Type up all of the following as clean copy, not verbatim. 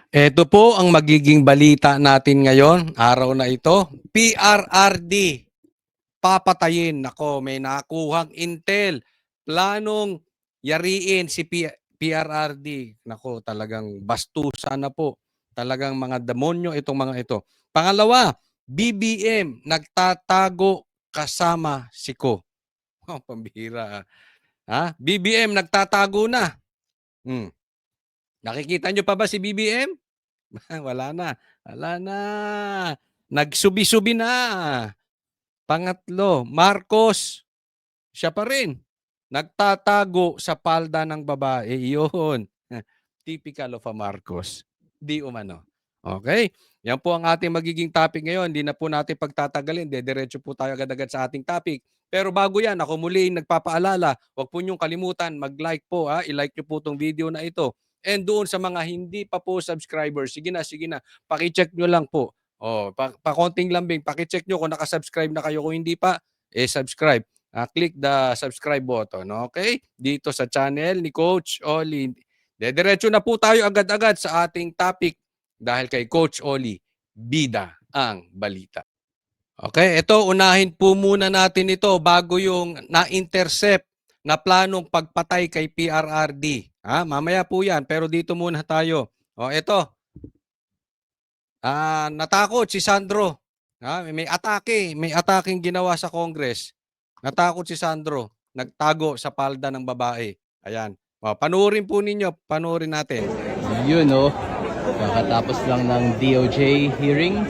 Ito po ang magiging balita natin ngayon, araw na ito. PRRD, papatayin. Nako, may nakuhang intel. Planong yariin si PRRD. Nako, talagang bastusan na po. Talagang mga demonyo itong mga ito. Pangalawa, BBM, nagtatago kasama si Ko. Oh, pambihira. Ha? BBM, nagtatago na. Nakikita nyo pa ba si BBM? Wala na. Wala na. Nagsubi-subi na. Pangatlo, Marcos, siya pa rin. Nagtatago sa palda ng babae. Iyon. Typical of a Marcos. Di umano. Okay? Yan po ang ating magiging topic ngayon. Hindi na po natin pagtatagalin. Diretso po tayo agad-agad sa ating topic. Pero bago yan, ako muli nagpapaalala, huwag po niyong kalimutan, mag-like po. I-like niyo po itong video na ito. And doon sa mga hindi pa po subscribers, sige na, pakicheck nyo lang po. Pa-konting lambing, pakicheck nyo kung nakasubscribe na kayo. Kung hindi pa, subscribe. Click the subscribe button. Okay? Dito sa channel ni Coach Oli. Diretso na po tayo agad-agad sa ating topic dahil kay Coach Oli, bida ang balita. Okay, ito unahin po muna natin ito bago yung na-intercept na planong pagpatay kay PRRD. Mamaya po yan, pero dito muna tayo. Ito. Natakot si Sandro. May ataking ginawa sa Congress. Natakot si Sandro. Nagtago sa palda ng babae. Ayan. Panoorin po ninyo. Panoorin natin. Yun kakatapos lang ng DOJ hearing.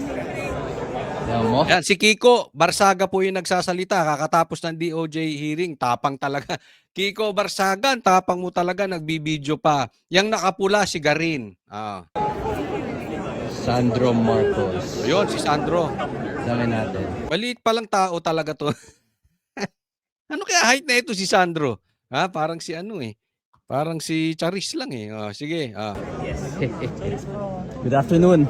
Yan, si Kiko Barsaga po yung nagsasalita. Kakatapos ng DOJ hearing. Tapang talaga. Kiko Barsaga, tapang mo talaga. Nagbibideo pa. Yang nakapula si Garin. Sandro Marcos. Ayun, si Sandro. Dami natin. Maliit palang tao talaga to. Ano kaya height na ito si Sandro? Parang si Parang si Charis lang eh. Sige. Good afternoon.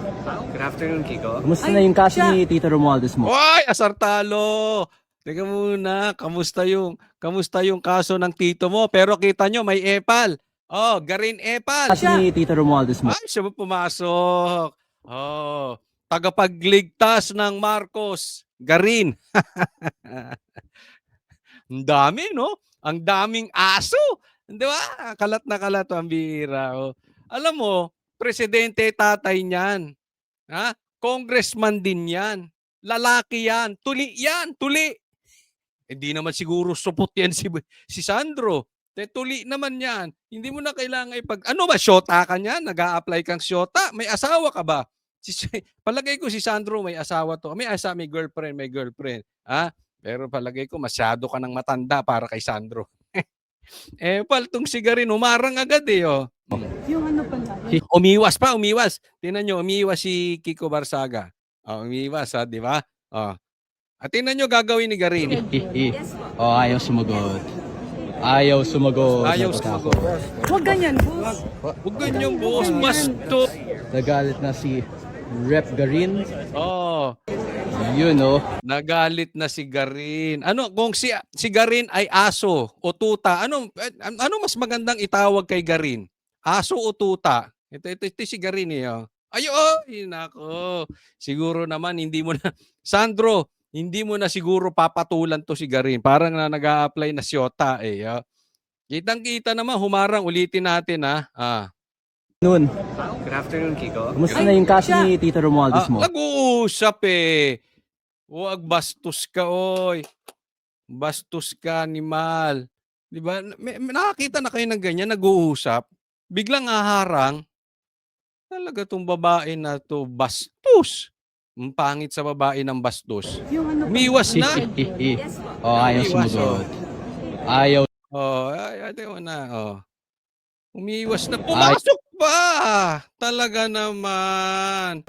Good afternoon, Kiko. Kumusta na yung kaso ni Tito Romualdez mo? Oy, asartalo! Teka muna, kamusta yung kaso ng tito mo? Pero kita nyo, may epal. Garin epal. Kaso ni Tito Romualdez mo? Ay, siya ba pumasok? Tagapagligtas ng Marcos. Garin. Ang dami, no? Ang daming aso. Di ba? Kalat na kalat ang bihira. Alam mo, presidente tatay niyan. Congressman din yan. Lalaki yan. Tuli yan. Tuli. Hindi naman siguro supot yan si Sandro. Tuli naman yan. Hindi mo na kailangan ano ba, syota ka niyan? Nag-a-apply kang syota? May asawa ka ba? Palagay ko si Sandro may asawa to. May girlfriend. Pero palagay ko masyado ka ng matanda para kay Sandro. Paltong sigarin, umarang agad eh. Yung ano pala. Umiwas. Tingnan nyo, umiwas si Kiko Barsaga. Umiwas di ba? At tingnan nyo gagawin ni Garin. Ayaw sumagot. Ayaw sumagot. Huwag ganyan, boss. Huwag ganyan, boss. Basto. Nagalit na si Rep Garin. Yun Nagalit na si Garin. Ano kung si Garin ay aso o tuta? Ano mas magandang itawag kay Garin? Aso o tuta? Ito si Garin eh. Nako. Siguro naman hindi mo na Sandro, hindi mo na siguro papatulan to si Garin. Parang nag-a-apply na siyota eh. Kitang-kita naman, humarang, ulitin natin Noon. Good afternoon, Kiko. Kumusta na yung kaso ni Tito Romualdez mo? Nag-uusap eh. Huwag bastos ka, oy. Bastos ka, animal. Di ba? Nakakita na kayo ng ganyan, nag-uusap. Biglang haharang. Talaga tong babae na to, bastos. Ang pangit sa babae ng bastos. Umiwas na. Ayaw sumagot. Ayaw. Ayaw na. Umiwas na. Pumasok pa. Talaga naman.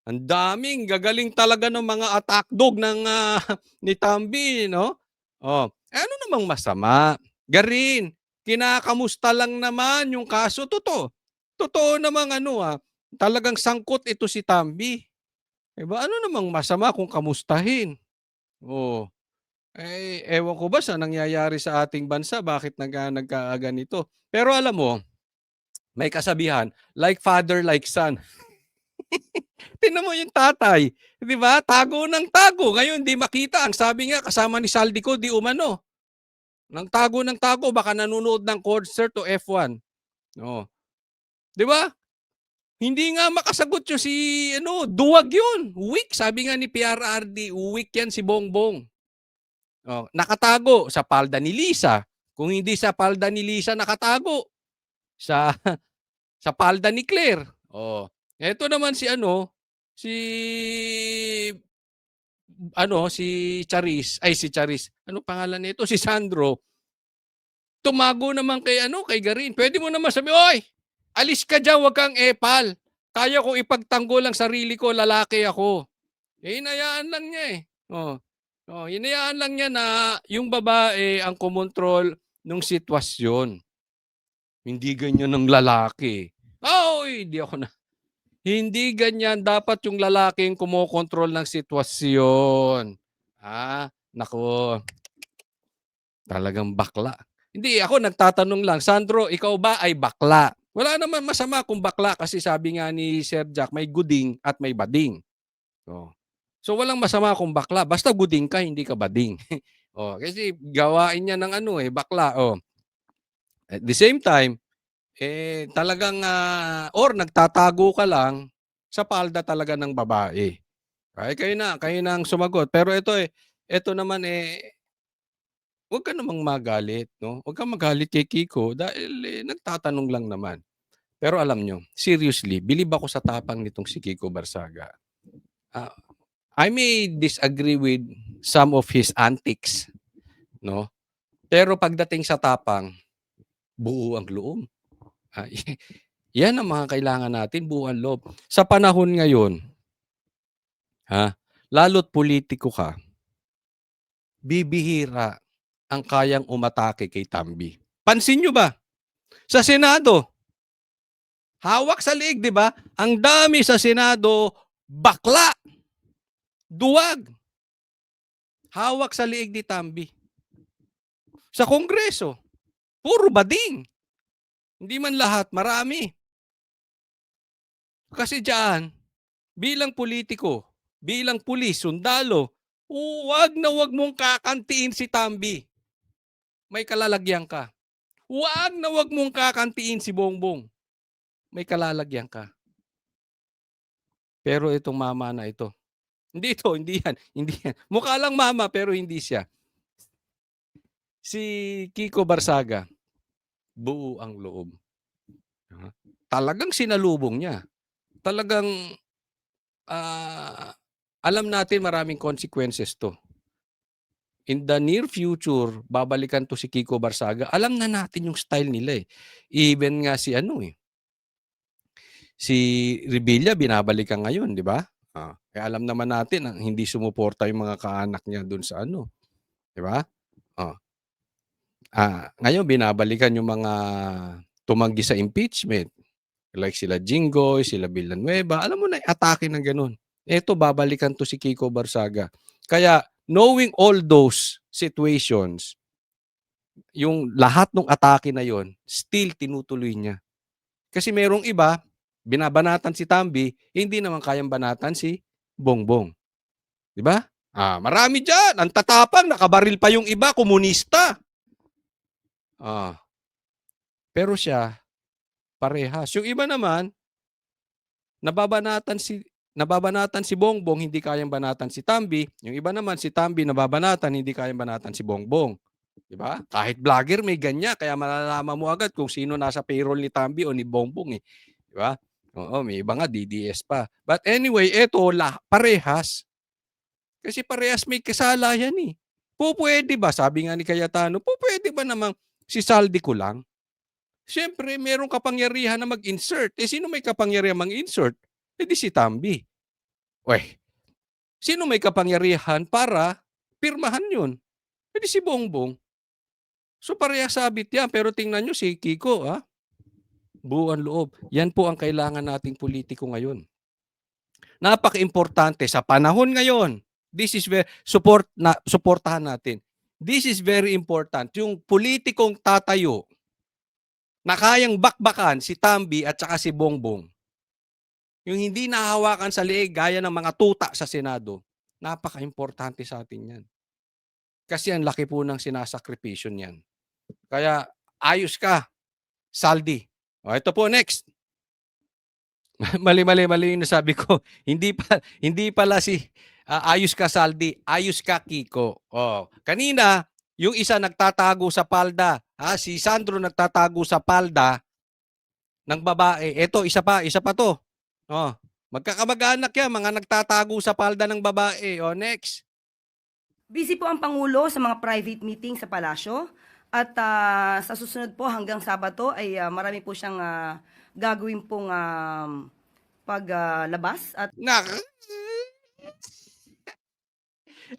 Ang daming gagaling talaga ng mga attack dog ni Tambi, no? Ano namang masama? Garin, kinakamusta lang naman yung kaso. Totoo namang talagang sangkot ito si Tambi. Diba? Ano namang masama kung kamustahin? Ewan ko ba sa nangyayari sa ating bansa, bakit nagkaaganito? Pero alam mo, May kasabihan, like father, like son. Tingnan mo yung tatay, 'di ba? Tago ng tago, ngayon di makita. Ang sabi nga kasama ni Saldico, di umano. Ng tago, baka nanonood ng concert o F1. Oh, 'di ba? Hindi nga makasagot yung si ano, duwag yun. Weak, sabi nga ni PRRD, weak yan si Bongbong. Oh, nakatago sa palda ni Lisa. Kung hindi sa palda ni Lisa nakatago, sa sa palda ni Claire. Oh, eto naman si ano, si si Charis, ay si Charis. Ano pangalan nito? Si Sandro. Tumago naman kay kay Garin. Pwede mo naman sabi, "Oy, alis ka diyan, wag kang epal. Kaya ko ipagtanggol ang sarili ko, lalaki ako." Eh, hinayaan lang niya eh. Oh. Oh, hinayaan lang niya na yung babae ang kumontrol ng sitwasyon. Hindi ganyan ng lalaki. Oy, hindi ganyan. Dapat yung lalaki ang kumokontrol ng sitwasyon. Nako. Talagang bakla. Hindi, ako nagtatanong lang, Sandro, ikaw ba ay bakla? Wala naman masama kung bakla kasi sabi nga ni Sir Jack, may guding at may bading. So walang masama kung bakla. Basta guding ka, hindi ka bading. Kasi gawain niya ng bakla. At the same time, talagang, or nagtatago ka lang sa palda talaga ng babae. Ay, kayo na ang sumagot. Pero ito naman huwag ka namang magalit, no? Huwag kang magalit kay Kiko dahil nagtatanong lang naman. Pero alam nyo, seriously, bilib ako sa tapang nitong si Kiko Barsaga. I may disagree with some of his antics, no? Pero pagdating sa tapang, buo ang loob. Yan ang mga kailangan natin, buo ang loob. Sa panahon ngayon, lalo't politiko ka, bibihira ang kayang umatake kay Tambi. Pansin nyo ba? Sa Senado, hawak sa liig, di ba? Ang dami sa Senado, bakla, duwag. Hawak sa liig ni Tambi. Sa Kongreso, puro bading. Hindi man lahat, marami. Kasi diyan, bilang politiko, bilang pulis, sundalo, huwag na huwag mong kakantiin si Tambi. May kalalagyan ka. Huwag na huwag mong kakantiin si Bongbong. May kalalagyan ka. Pero itong mama na ito, hindi yan. Mukha lang mama pero hindi siya. Si Kiko Barsaga, buo ang loob. Talagang sinalubong niya. Talagang alam natin maraming consequences to. In the near future, babalikan to si Kiko Barsaga. Alam na natin yung style nila eh. Even nga si si Revilla binabalikan ngayon, di ba? Kaya alam naman natin ang hindi sumuporta yung mga kaanak niya doon sa di ba? Ngayon binabalikan yung mga tumanggi sa impeachment. Like sila Jinggoy, sila Villanueva. Alam mo na, atake ng ganun. Ito, babalikan to si Kiko Barsaga. Kaya, knowing all those situations, yung lahat ng atake na yon, still tinutuloy niya. Kasi merong iba, binabanatan si Tambi, hindi naman kayang banatan si Bongbong. Di ba? Marami dyan. Ang tatapang, nakabaril pa yung iba, komunista. Pero siya, parehas. Yung iba naman, nababanatan si Bongbong, hindi kayang banatan si Tambi. Yung iba naman, si Tambi nababanatan, hindi kayang banatan si Bongbong. Diba? Kahit vlogger may ganyan, kaya malalaman mo agad kung sino nasa payroll ni Tambi o ni Bongbong eh. Diba? Oo, may iba nga DDS pa. But anyway, eto parehas. Kasi parehas may kasala yan eh. Pwede ba? Sabi nga ni Cayetano, pwede ba namang si Saldico lang? Siyempre, merong kapangyarihan na mag-insert. Sino may kapangyarihan mag-insert? Di si Tambi. Sino may kapangyarihan para pirmahan yun? Di si Bongbong. So parehas sabit yan. Pero tingnan nyo si Kiko, buo ang loob. Yan po ang kailangan nating politiko ngayon. Napaka-importante sa panahon ngayon. This is where suportahan natin. This is very important. Yung politikong tatayo na kayang bakbakan si Tambi at saka si Bongbong. Yung hindi nahahawakan sa leeg gaya ng mga tuta sa Senado, napaka-importante sa atin yan. Kasi ang laki po ng sinasakripisyo niyan. Kaya ayos ka, Saldi. O ito po next. Mali yung nasabi ko. Hindi pala si ayos ka Saldi, ayos ka Kiko. Oh, kanina yung isa nagtatago sa palda, si Sandro nagtatago sa palda ng babae. Ito isa pa to. Oh, magkakamag-anak yan, mga nagtatago sa palda ng babae. Oh, next. Busy po ang Pangulo sa mga private meeting sa palasyo at sa susunod po hanggang Sabado ay marami po siyang gagawin pong paglabas at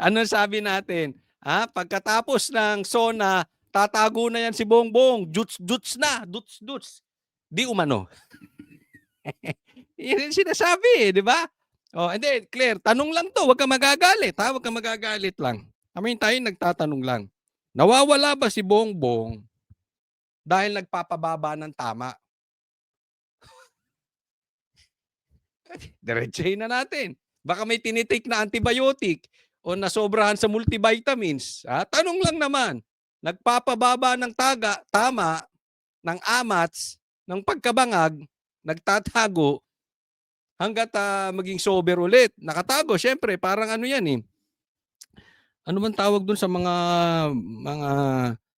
Ano sabi natin? Pagkatapos ng SONA, tatago na yan si Bongbong. Juts na. Duts. Di umano. Yan yung sinasabi, di ba? Oh, hindi, Claire, tanong lang to. Huwag ka magagalit, ha? Huwag ka magagalit lang. Kami tayo nagtatanong lang. Nawawala ba si Bongbong dahil nagpapababa ng tama? Diretsahin na natin. Baka may tinitake na antibiotic o nasobrahan sa multivitamins. Tanong lang naman. Nagpapababa ng tama ng amats, ng pagkabangag, nagtatago hanggat maging sober ulit. Nakatago, syempre, parang ano yan eh. Ano man tawag dun sa mga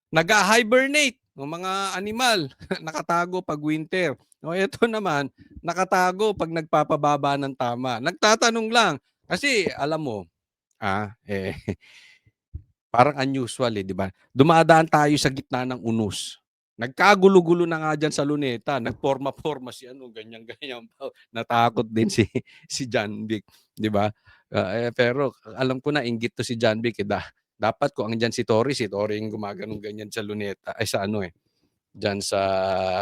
nag-hibernate, mga animal, nakatago pag winter. O ito naman, nakatago pag nagpapababa ng tama. Nagtatanong lang. Kasi alam mo, parang unusual di ba? Dumadaan tayo sa gitna ng unos. Nagkagulo-gulo na nga dyan sa Luneta. Nagporma-porma si ganyan-ganyan. Natakot din si John Vic. Di ba? Pero alam ko na, inggit to si John Vic. Dapat kung andyan si Tory yung gumaganong ganyan sa Luneta. Ay sa dyan sa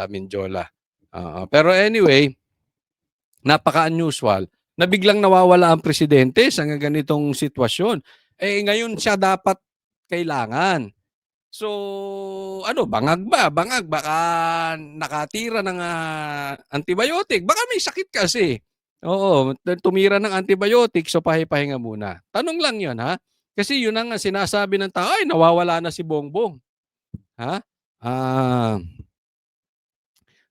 Mindiola. Pero anyway, napaka-unusual na biglang nawawala ang presidente sa ganitong sitwasyon. Ngayon siya dapat kailangan. So, bangag ba? Bangag, baka nakatira ng antibiotic. Baka may sakit kasi. Oo, tumira ng antibiotic, so pahipahinga muna. Tanong lang yun, ha? Kasi yun ang sinasabi ng tao, ay, nawawala na si Bongbong. Ha?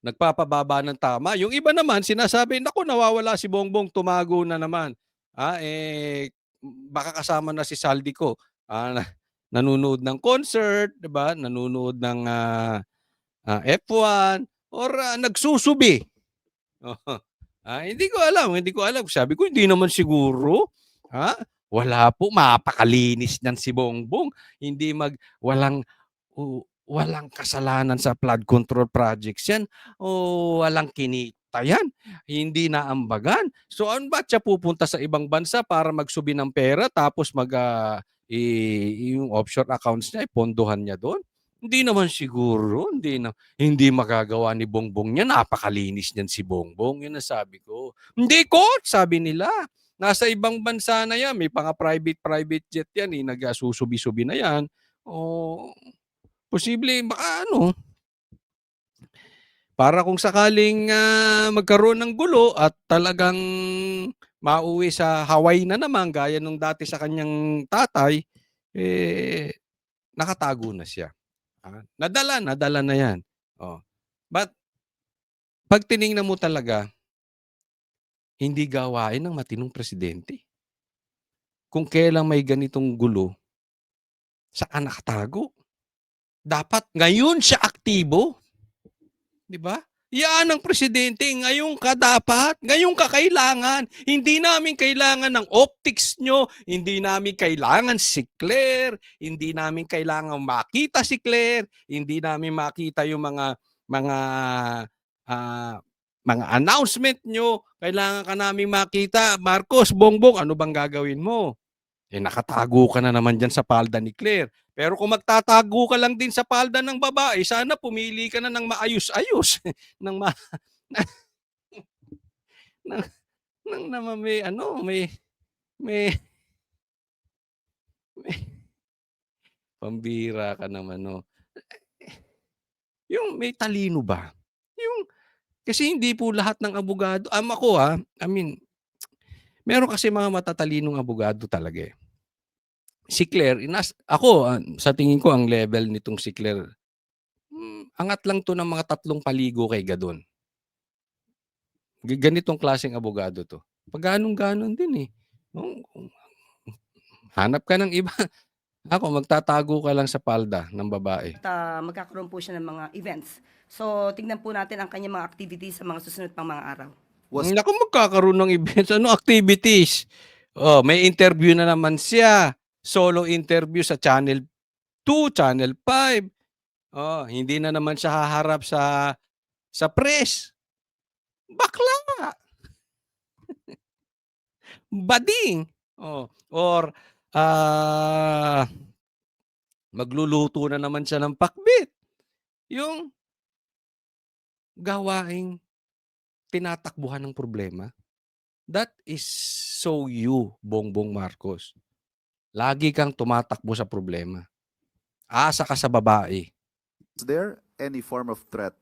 Nagpapababa ng tama. Yung iba naman, sinasabi, naku, nawawala si Bongbong, tumago na naman. Baka kasama na si Saldi ko. Nanonood ng concert, 'di ba? Nanonood ng F1 or nagsusubi. Hindi ko alam. Sabi ko hindi naman siguro. Wala po, mapakalinis niyan si Bongbong. Hindi walang kasalanan sa flood control projects yan. Walang kinita yan. Hindi naambagan. So ano ba siya pupunta sa ibang bansa para magsubi ng pera tapos yung offshore accounts niya, pondohan niya doon? Hindi naman siguro. Hindi magagawa ni Bongbong niya. Napakalinis niyan si Bongbong. Yun ang sabi ko. Hindi ko, sabi nila. Nasa ibang bansa na yan. May pang private jet yan. Nagsusubi-subi na yan. Posible, baka para kung sakaling magkaroon ng gulo at talagang mauwi sa Hawaii na naman, gaya nung dati sa kanyang tatay, nakatago na siya. Nadala na yan. But, pag tinignan mo talaga, hindi gawain ng matinong presidente. Kung kailan may ganitong gulo, saka nakatago. Dapat ngayon siya aktibo. 'Di ba? Yan ang presidente. Ngayon ka dapat. Ngayon ka kailangan. Hindi namin kailangan ng optics nyo. Hindi namin kailangan si Claire. Hindi namin kailangan makita si Claire. Hindi namin makita yung mga announcement nyo. Kailangan ka namin makita. Marcos, Bongbong, ano bang gagawin mo? Nakatago ka na naman dyan sa palda ni Claire. Pero kung magtatago ka lang din sa palda ng babae, sana pumili ka na ng maayos-ayos. ng may pambira ka naman, no? Yung may talino ba? Yung kasi hindi po lahat ng abogado ako, I mean, meron kasi mga matatalinong abogado talaga, eh. Si Claire ako, sa tingin ko ang level nitong si Claire, angat lang 'to ng mga 3 paligo kay Gadon. Ganitong klaseng abogado 'to. Paganon-ganon din, eh. Kung hanap ka ng iba. Ako magtatago ka lang sa palda ng babae. At magkakaroon po siya ng mga events. So, tignan po natin ang kanyang mga activities sa mga susunod pang mga araw. Naku, magkakaroon ng events. Ano activities? Oh, may interview na naman siya. Solo interview sa Channel 2, Channel 5. Oh, hindi na naman siya haharap sa press. Bakla. Bading. Oh, or magluluto na naman siya ng pakbit. Yung gawaing tinatakbuhan ng problema. That is so you, Bongbong Marcos. Lagi kang tumatakbo sa problema. Asa ka sa babae. Is there any form of threat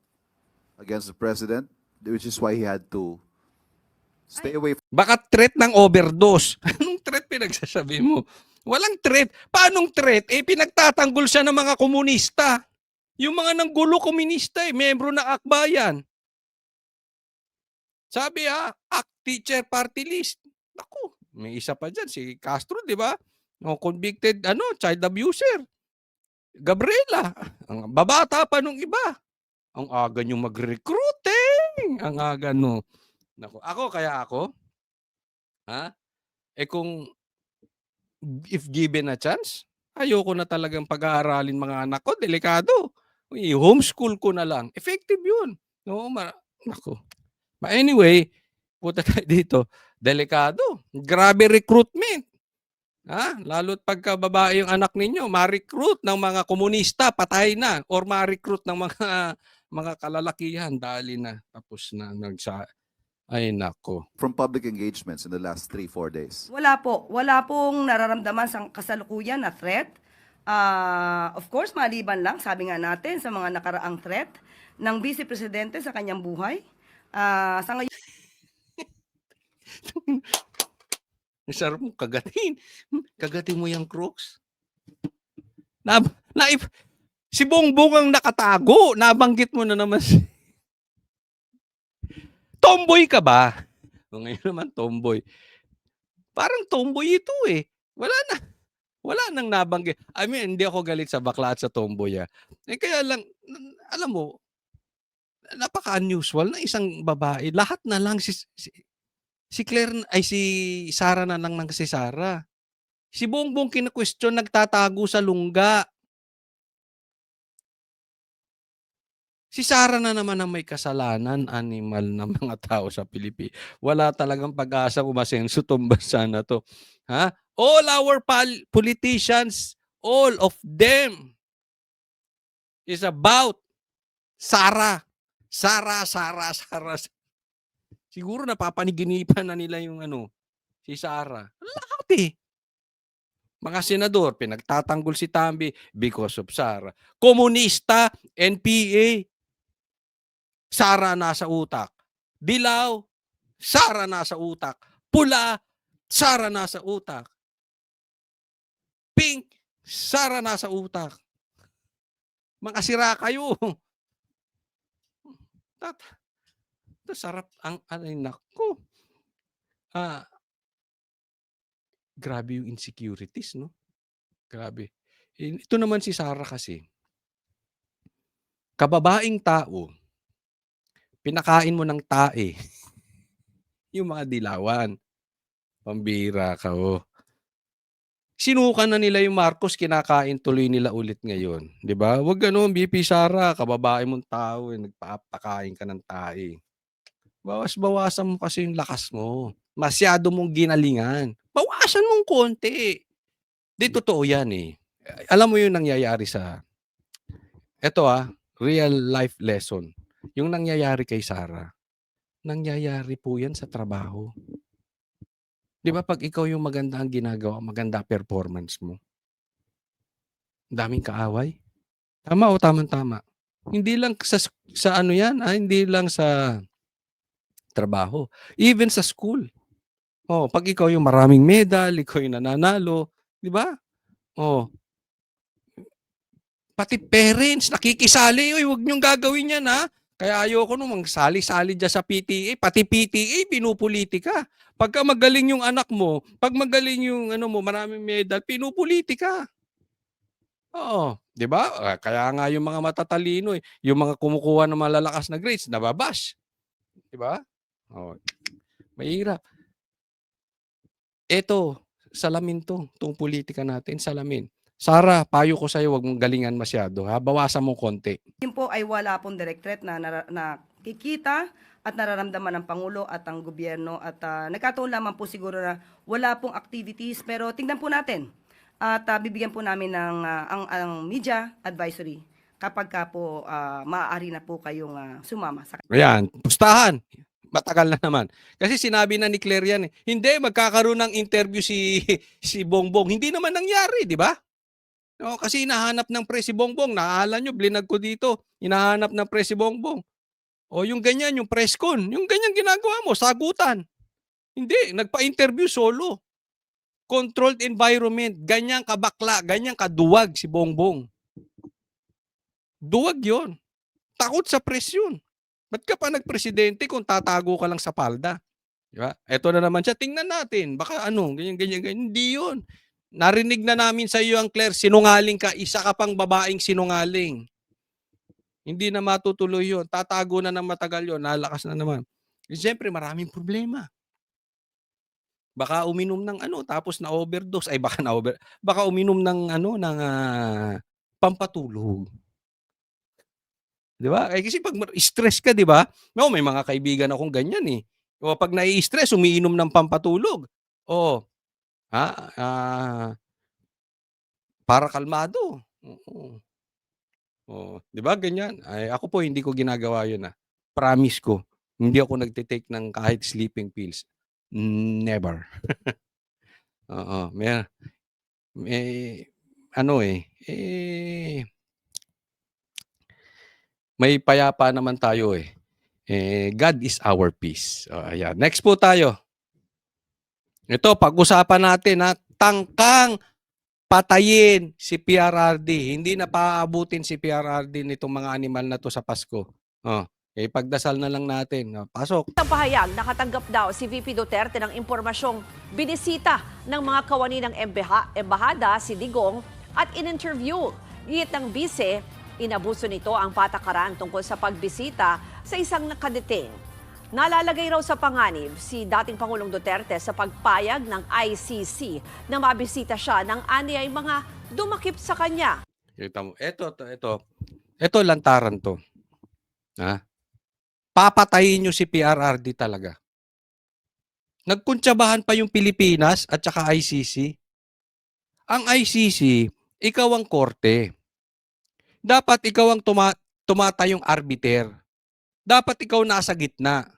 against the president, which is why he had to stay away Baka threat ng overdose. Anong threat pinagsasabi mo? Walang threat. Paanong threat? Pinagtatanggol siya ng mga komunista. Yung mga nanggulo komunista, membro ng akbayan. Sabi teacher party list. Ako, may isa pa dyan, si Castro, di ba? Convicted, child abuser. Gabriela, ang babata pa nung iba. Ang aga nyo mag-recruiting. Ang aga no. Ako, kung if given a chance, ayoko na talagang pag-aaralin mga anak ko, delikado. I-homeschool ko na lang. Effective yun. No, nako. But anyway, punta tayo dito. Delikado. Grabe recruitment. Lalo't pagka babae yung anak ninyo, ma-recruit ng mga komunista, patay na. Or ma-recruit ng mga kalalakihan, dali na. Tapos na. Ay nako. from public engagements in the last 3-4 days? Wala po. Wala pong nararamdaman sa kasalukuyan na threat. Of course, maliban lang, sabi nga natin, sa mga nakaraang threat ng Vice Presidente sa kanyang buhay. Sa ngayon, Sarap mo kagatin. Kagatin mo yung Crooks. Si Bongbong ang nakatago. Nabanggit mo na naman. Tomboy ka ba? Ngayon naman tomboy. Parang tomboy ito eh. Wala nang nabanggit. I mean, hindi ako galit sa bakla at sa tomboy. Kaya lang, alam mo, napaka-unusual na isang babae. Lahat na lang si Claire, si Sara na lang si Sara. Si Bongbong kina-question, nagtatago sa lungga. Si Sara na naman ang may kasalanan, animal na mga tao sa Pilipinas. Wala talagang pag-asa umasenso itong bansa na to. All our politicians, all of them is about Sara. Sara. Siguro napapaniginipan na nila yung si Sara. Lahat eh. Mga senador, pinagtatanggol si Tambi because of Sara. Komunista, NPA, Sara nasa utak. Dilaw, Sara nasa utak. Pula, Sara nasa utak. Pink, Sara nasa utak. Mga sira kayo. Sarap ang nako. Grabe yung insecurities, no? Grabe. Ito naman si Sara kasi. Kababaing tao, pinakain mo ng tae. Yung mga dilawan. Pambira ka, Sinukan na nila yung Marcos, kinakain tuloy nila ulit ngayon. Di ba? Huwag ganun, BP Sara, kababae mong tao, nagpapakain ka ng tae. Bawas-bawasan mo kasi yung lakas mo. Masyado mong ginalingan. Bawasan mong konti. Di totoo yan eh. Alam mo yung nangyayari eto real life lesson. Yung nangyayari kay Sara, nangyayari po yan sa trabaho. Di ba pag ikaw yung maganda ang ginagawa, maganda performance mo, daming kaaway? Tama o tamang-tama? Hindi lang sa ano yan, hindi lang sa trabaho. Even sa school. Oh, pag ikaw yung maraming medal, ikaw yung nananalo, 'di ba? Oh, pati parents nakikisali, "Uy, wag niyong gagawin 'yan, ha." Kaya ayoko nung magsali-sali diyan sa PTA, pati PTA pinupulitika. Pagka magaling yung anak mo, 'pag magaling yung ano mo, maraming medal, pinupulitika. Oo, 'di ba? Kaya nga yung mga matatalino, yung mga kumukuha ng malalakas na grades, nababash, 'di ba? Oh, mahirap. Eto, salamin 'tong pulitika natin, salamin. Sara, payo ko sa'yo, wag mong galingan masyado, ha? Bawasan mo konti. Yun po ay wala pong direct threat na nakikita at nararamdaman ng Pangulo at ang gobyerno at nagkataon lamang po siguro na wala pong activities pero tingnan po natin at bibigyan po namin ng ang media advisory kapag ka po maaari na po kayong sumama sa Ayan, pustahan. Matagal na naman. Kasi sinabi na ni Claire yan, hindi, magkakaroon ng interview si Bongbong. Hindi naman nangyari, di ba? No, kasi hinahanap ng pre si Bongbong. Naalala nyo, blinag ko dito. Hinahanap ng pre si Bongbong. O yung ganyan, yung press con. Yung ganyan ginagawa mo, sagutan. Hindi, nagpa-interview solo. Controlled environment. Ganyan kabakla, ganyan kaduwag si Bongbong. Duwag yon. Takot sa press yun. Ba't ka pa nagpresidente kung tatago ka lang sa palda? Di ba? Ito na naman siya, tingnan natin. Baka ano, ganyan, ganyan, ganyan. Hindi yun. Narinig na namin sa iyo ang Claire, sinungaling ka, isa ka pang babaeng sinungaling. Hindi na matutuloy yun. Tatago na ng matagal yun, nalakas na naman. Siyempre, maraming problema. Baka uminom ng ano, tapos na overdose. Ay, baka uminom ng ano, ng pampatulog. Di ba? Kasi pag stress ka, di ba? No, may mga kaibigan akong ganyan eh. O pag nai-stress, umiinom ng pampatulog. O, para kalmado. Oo. Oh, 'di ba ganyan? Ay ako po hindi ko ginagawa 'yun Promise ko. Hindi ako nagte-take ng kahit sleeping pills. Never. Oo, may ano may payapa naman tayo eh. God is our peace. Ayan. Next po tayo. Ito, pag-usapan natin tangkang patayin si PRRD. Hindi na paaabutin si PRRD nitong mga animal na to sa Pasko. Pagdasal na lang natin. Pasok. Sa pahayag, nakatanggap daw si VP Duterte ng impormasyong binisita ng mga kawani ng embahada si Digong at in-interview. Git ng bise, inabuso nito ang patakaran tungkol sa pagbisita sa isang nakadetain. Nalalagay raw sa panganib si dating Pangulong Duterte sa pagpayag ng ICC na mabisita siya ng anyay mga dumakip sa kanya. Kita mo, ito lantaran to. Papatayin nyo si PRRD talaga. Nagkuntsabahan pa yung Pilipinas at saka ICC. Ang ICC, ikaw ang korte. Dapat ikaw ang tumatayong arbiter. Dapat ikaw nasa gitna.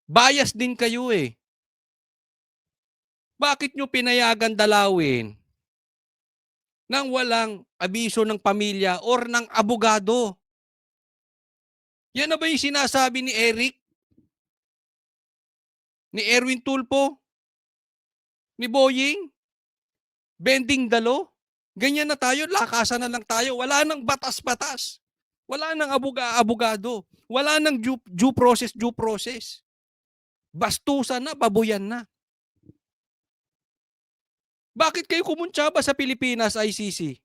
Bias din kayo eh. Bakit nyo pinayagan dalawin nang walang abiso ng pamilya or ng abogado? Yan na ba yung sinasabi ni Eric? Ni Erwin Tulfo? Ni Boying? Bending Dalo? Ganyan na tayo, lakasan na lang tayo. Wala nang batas-batas. Wala nang abogado. Wala nang due process. Bastusan na, babuyan na. Bakit kayo kumuntsaba sa Pilipinas, ICC?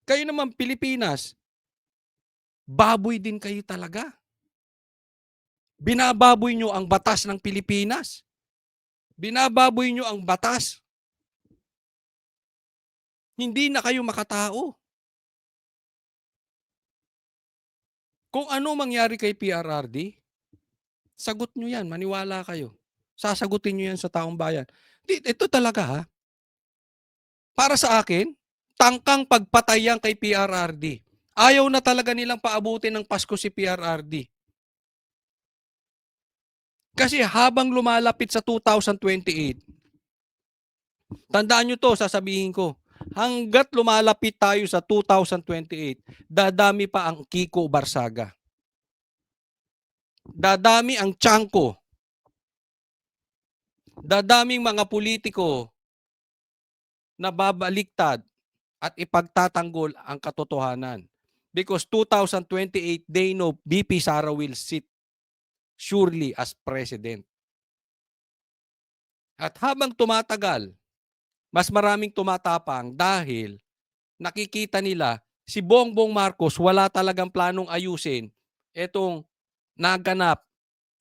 Kayo naman, Pilipinas. Baboy din kayo talaga. Binababoy nyo ang batas ng Pilipinas. Binababoy nyo ang batas. Hindi na kayo makatao. Kung ano mangyari kay PRRD, sagot nyo yan, maniwala kayo. Sasagutin nyo yan sa taong bayan. Ito talaga Para sa akin, tangkang pagpatay yan kay PRRD. Ayaw na talaga nilang paabutin ng Pasko si PRRD. Kasi habang lumalapit sa 2028, tandaan nyo to, sasabihin ko, hanggat lumalapit tayo sa 2028, dadami pa ang Kiko Barsaga. Dadami ang Tiangco. Dadaming mga politiko na babaliktad at ipagtatanggol ang katotohanan. Because 2028, they know BP Sara will sit surely as president. At habang tumatagal, mas maraming tumatapang dahil nakikita nila si Bongbong Marcos wala talagang planong ayusin itong naganap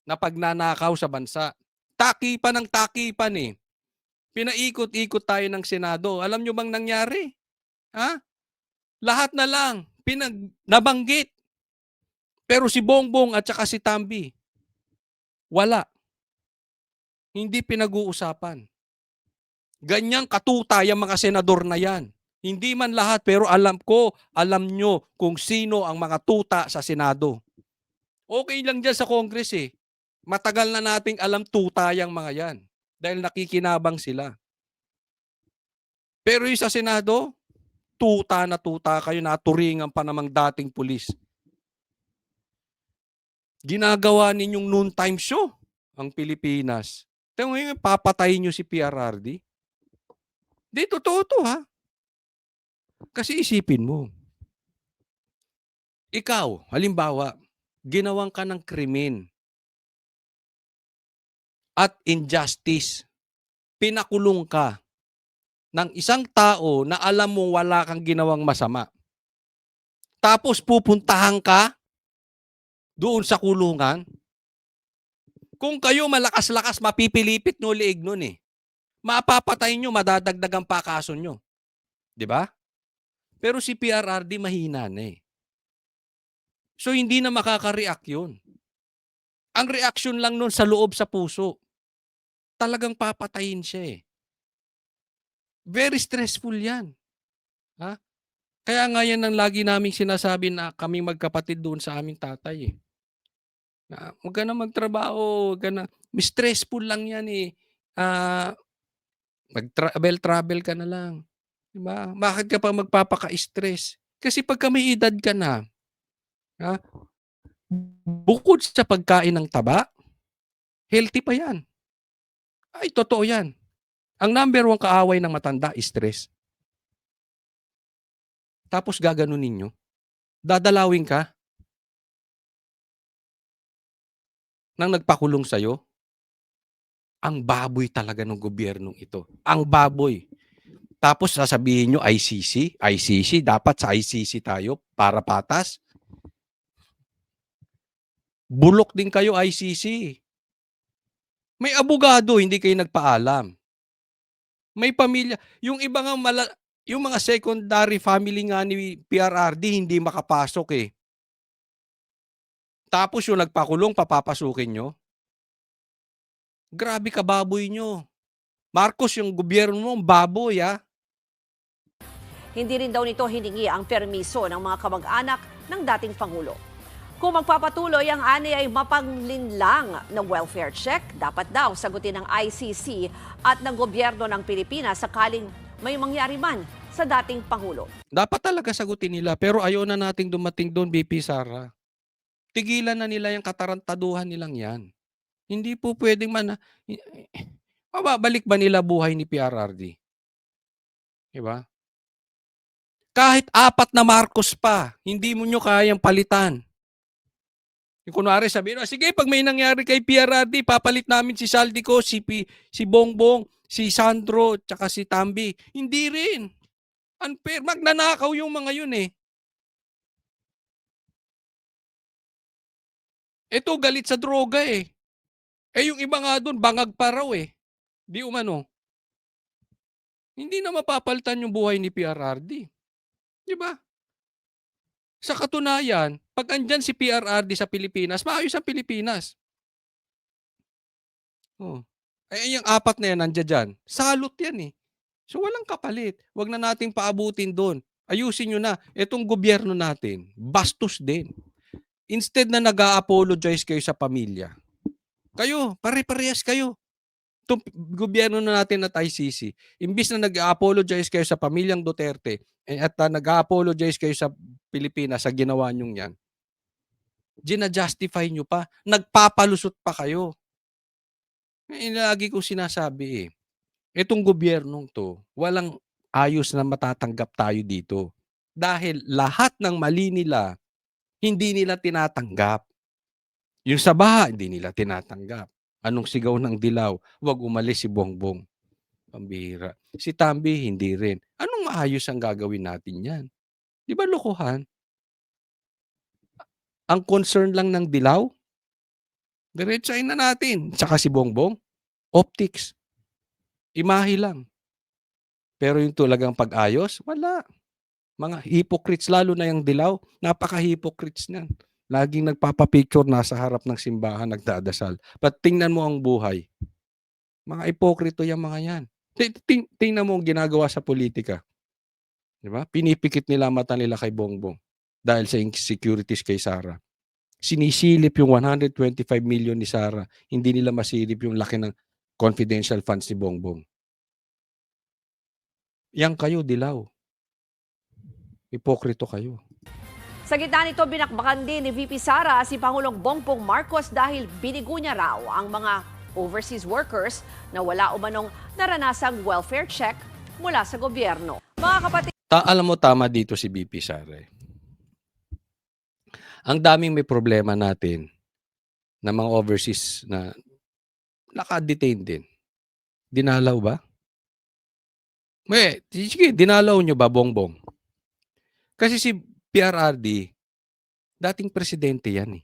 na pagnanakaw sa bansa. Takipan ng takipan eh. Pinaikot-ikot tayo ng Senado. Alam nyo bang nangyari? Ha? Lahat na lang nabanggit. Pero si Bongbong at saka si Tambi, wala. Hindi pinag-uusapan. Ganyang katuta yung mga senador na yan. Hindi man lahat, pero alam nyo kung sino ang mga tuta sa Senado. Okay lang dyan sa Congress eh. Matagal na nating alam tuta yung mga yan. Dahil nakikinabang sila. Pero yung sa Senado, tuta na tuta kayo, naturingan pa namang dating pulis. Ginagawa ninyong noontime show ang Pilipinas. Tingnan mo yung papatayin nyo si PRRD. Di, totoo to ha. Kasi isipin mo, ikaw, halimbawa, ginawang ka ng krimen at injustice, pinakulong ka ng isang tao na alam mo wala kang ginawang masama. Tapos pupuntahan ka doon sa kulungan. Kung kayo malakas-lakas, mapipilipit nyo liig nun eh. Mapapatay nyo, madadagdagan pa kaso nyo. Di ba? Pero si PRRD mahina na eh. So hindi na makaka-react yun. Ang reaction lang nun sa loob sa puso. Talagang papatayin siya eh. Very stressful yan. Ha? Kaya nga yan ang lagi naming sinasabi na kaming magkapatid doon sa aming tatay eh. Na, huwag ka na magtrabaho, huwag ka na. Stressful lang yan eh. Mag-travel ka na lang. Diba? Bakit ka pa magpapaka-stress? Kasi pagka may edad ka na, ha? Bukod sa pagkain ng taba, healthy pa yan. Ay, totoo yan. Ang number 1 kaaway ng matanda, stress. Tapos gaganunin nyo. Dadalawin ka nang nagpakulong sa'yo. Ang baboy talaga ng gobyernong ito. Ang baboy. Tapos sasabihin nyo, ICC, dapat sa ICC tayo para patas. Bulok din kayo, ICC. May abogado, hindi kayo nagpaalam. May pamilya. Yung iba nga, yung mga secondary family nga ni PRRD, hindi makapasok eh. Tapos yung nagpakulong, papapasukin nyo. Grabe ka baboy nyo. Marcos, yung gobyerno mo, baboy ha. Hindi rin daw nito hiningi ang permiso ng mga kamag-anak ng dating Pangulo. Kung magpapatuloy ang ani ay mapanglinlang na welfare check, dapat daw sagutin ng ICC at ng gobyerno ng Pilipinas sakaling may mangyari man sa dating Pangulo. Dapat talaga sagutin nila, pero ayaw na nating dumating doon, BP Sara. Tigilan na nila yung katarantaduhan nilang yan. Hindi po pwedeng mababalik ba nila buhay ni PRRD? Diba? Kahit 4 na Marcos pa, hindi mo nyo kayang palitan. Yung kunwari sabihin, sige, pag may nangyari kay PRRD, papalit namin si Saldico, si Bongbong, si Sandro, tsaka si Tambi. Hindi rin. Unfair. Magnanakaw yung mga yun eh. Ito, galit sa droga eh. Eh yung iba nga doon, bangag pa raw eh. Di umano. Hindi na mapapalitan yung buhay ni PRRD. Di ba? Sa katunayan, pag andyan si PRRD sa Pilipinas, maayos ang Pilipinas. Oh. Eh, yung 4 na yan, nandiyan dyan. Salot yan eh. So, walang kapalit. Huwag na nating paabutin doon. Ayusin nyo na. Itong gobyerno natin, bastos din. Instead na nag-a-apologize kayo sa pamilya, kayo, pare-parehas kayo. 'Tong gobyerno na natin na tayo sisi, imbis na nag-a-apologize kayo sa pamilyang Duterte, at nag-a-apologize kayo sa Pilipinas sa ginawa niyong 'yan, gina-justify niyo pa, nagpapalusot pa kayo. Lagi kong sinasabi, itong gobyernong 'to, walang ayos na matatanggap tayo dito. Dahil lahat ng mali nila, hindi nila tinatanggap. Yung sa baha, hindi nila tinatanggap. Anong sigaw ng dilaw? Huwag umalis si Bongbong. Pambihira. Si Tambi, hindi rin. Anong maayos ang gagawin natin yan? Di ba lokohan? Ang concern lang ng dilaw, diretsahin na natin. Tsaka si Bongbong, optics. Imahe lang. Pero yung talagang pag-ayos, wala. Mga hypocrites, lalo na yung dilaw, napaka-hypocrites niyan. Laging nagpapapicture, nasa harap ng simbahan, nagdadasal. But tingnan mo ang buhay. Mga ipokrito yung mga yan. Tingnan mo ang ginagawa sa politika. Di ba? Pinipikit nila mata nila kay Bongbong dahil sa insecurities kay Sara. Sinisilip yung 125 million ni Sara. Hindi nila masilip yung laki ng confidential funds ni Bongbong. Yang kayo, dilaw. Ipokrito kayo. Sa gitna nito, binakbakan din ni VP Sara si Pangulong Bongbong Marcos dahil binigo niya raw ang mga overseas workers na wala umanong naranasang welfare check mula sa gobyerno. Mga kapatid, Alam mo, tama dito si VP Sara. Ang daming may problema natin na mga overseas na naka-detain din. Dinalaw ba? Sige, dinalaw nyo ba, Bongbong? Kasi si PRRD, dating presidente yan eh.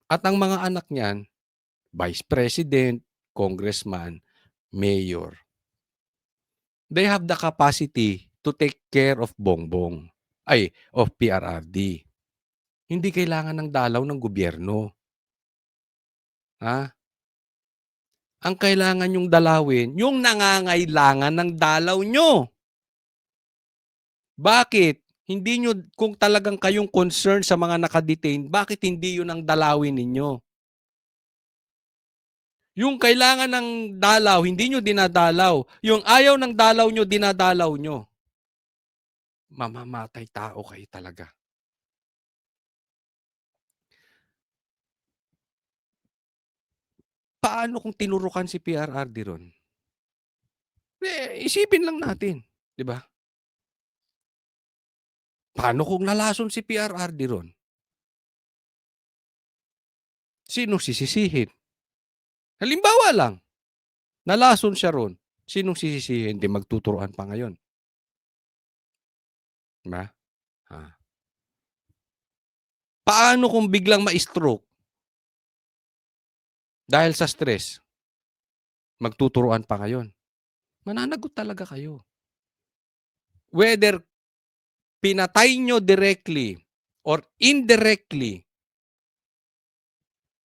At ang mga anak niyan, vice president, congressman, mayor. They have the capacity to take care of Bongbong. Of PRRD. Hindi kailangan ng dalaw ng gobyerno. Ha? Ang kailangan yung dalawin, yung nangangailangan ng dalaw nyo. Bakit? Hindi nyo, kung talagang kayong concern sa mga nakadetain, bakit hindi yun ang dalawin ninyo? Yung kailangan ng dalaw, hindi nyo dinadalaw. Yung ayaw ng dalaw nyo, dinadalaw nyo. Mamamatay tao kayo talaga. Paano kung tinurukan si PRRD ron? Isipin lang natin, di ba? Paano kung nalason si PRRD ron? Sino sisisihin? Halimbawa lang, nalason siya ron. Sinong sisisihin? Di magtuturuan pa ngayon. Diba? Paano kung biglang ma-stroke? Dahil sa stress, magtuturuan pa ngayon. Mananagot talaga kayo. Whether pinatay nyo directly or indirectly,